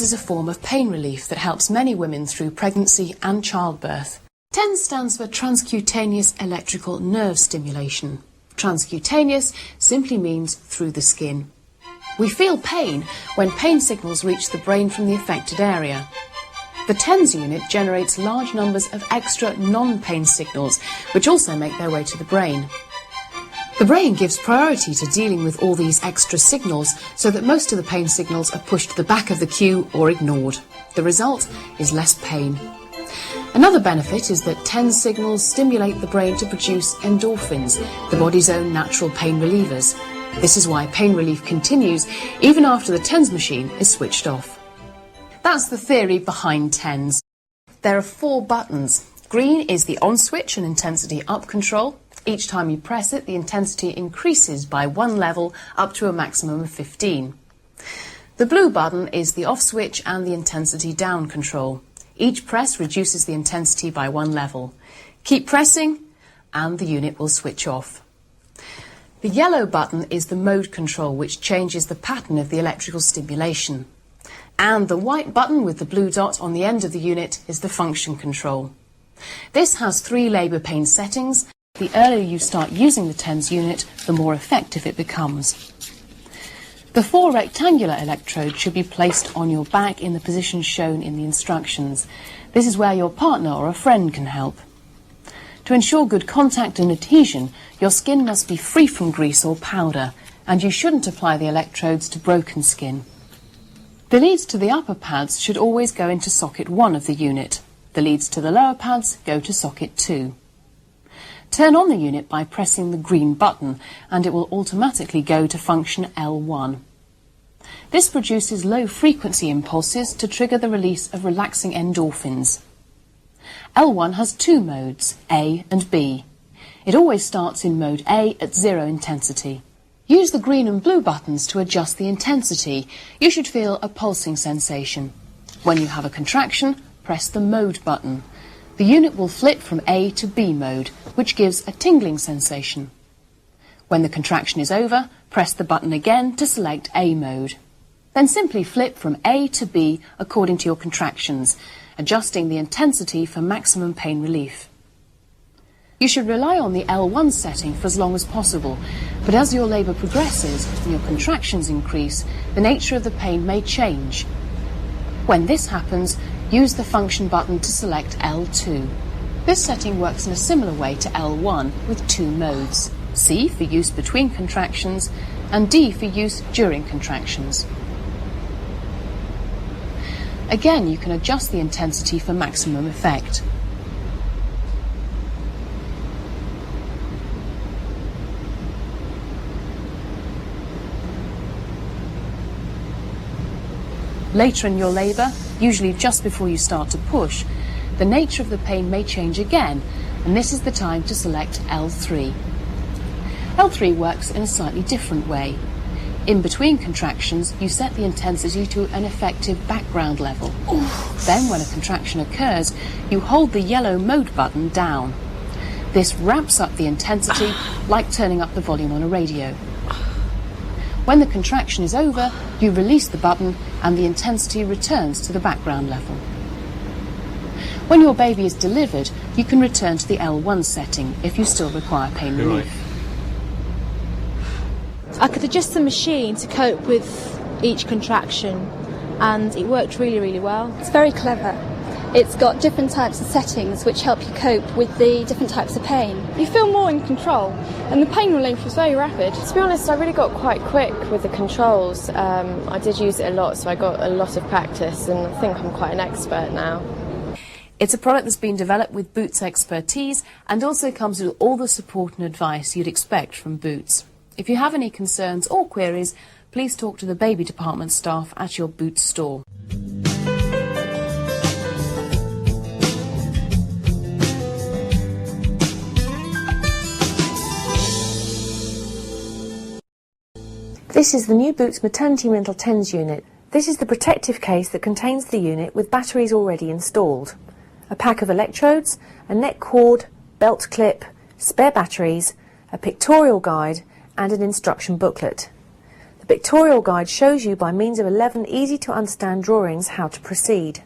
is a form of pain relief that helps many women through pregnancy and childbirth. TENS stands for transcutaneous electrical nerve stimulation. Transcutaneous simply means through the skin. We feel pain when pain signals reach the brain from the affected area. The TENS unit generates large numbers of extra non-pain signals, which also make their way to the brain. The brain gives priority to dealing with all these extra signals so that most of the pain signals are pushed to the back of the queue or ignored. The result is less pain. Another benefit is that TENS signals stimulate the brain to produce endorphins, the body's own natural pain relievers. This is why pain relief continues even after the TENS machine is switched off. That's the theory behind TENS. There are 4 buttons. Green is the on switch and intensity up control. Each time you press it, the intensity increases by 1 level up to a maximum of 15. The blue button is the off switch and the intensity down control. Each press reduces the intensity by 1 level. Keep pressing and the unit will switch off. The yellow button is the mode control, which changes the pattern of the electrical stimulation. And the white button with the blue dot on the end of the unit is the function control. This has 3 labour pain settings. The earlier you start using the TENS unit, the more effective it becomes. The 4 rectangular electrodes should be placed on your back in the position shown in the instructions. This is where your partner or a friend can help. To ensure good contact and adhesion, your skin must be free from grease or powder, and you shouldn't apply the electrodes to broken skin. The leads to the upper pads should always go into socket 1 of the unit. The leads to the lower pads go to socket 2. Turn on the unit by pressing the green button and it will automatically go to function L1. This produces low frequency impulses to trigger the release of relaxing endorphins. L1 has 2 modes, A and B. It always starts in mode A at 0 intensity. Use the green and blue buttons to adjust the intensity. You should feel a pulsing sensation. When you have a contraction, press the mode button. The unit will flip from A to B mode, which gives a tingling sensation. When the contraction is over, press the button again to select A mode. Then simply flip from A to B according to your contractions, adjusting the intensity for maximum pain relief. You should rely on the L1 setting for as long as possible, but as your labour progresses and your contractions increase, the nature of the pain may change. When this happens, use the function button to select L2. This setting works in a similar way to L1 with 2 modes, C for use between contractions and D for use during contractions. Again, you can adjust the intensity for maximum effect. Later in your labour, usually just before you start to push, the nature of the pain may change again, and this is the time to select L3. L3 works in a slightly different way. In between contractions, you set the intensity to an effective background level. Then, when a contraction occurs, you hold the yellow mode button down. This ramps up the intensity, like turning up the volume on a radio. When the contraction is over, you release the button and the intensity returns to the background level. When your baby is delivered, you can return to the L1 setting if you still require pain relief. I could adjust the machine to cope with each contraction and it worked really, really well. It's very clever. It's got different types of settings which help you cope with the different types of pain. You feel more in control and the pain relief was very rapid. To be honest, I really got quite quick with the controls. I did use it a lot, so I got a lot of practice and I think I'm quite an expert now. It's a product that's been developed with Boots expertise and also comes with all the support and advice you'd expect from Boots. If you have any concerns or queries, please talk to the baby department staff at your Boots store. This is the new Boots Maternity Mental TENS unit. This is the protective case that contains the unit with batteries already installed. A pack of electrodes, a neck cord, belt clip, spare batteries, a pictorial guide and an instruction booklet. The The pictorial guide shows you by means of 11 easy to understand drawings how to proceed.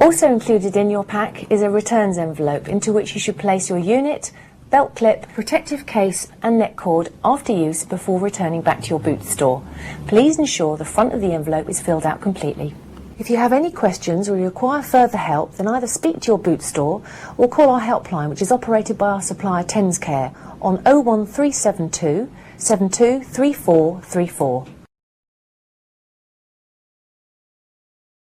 Also included in your pack is a returns envelope into which you should place your unit, belt clip, protective case and neck cord after use before returning back to your Boots store. Please ensure the front of the envelope is filled out completely. If you have any questions or you require further help, then either speak to your Boots store or call our helpline, which is operated by our supplier TensCare on 01372 723434.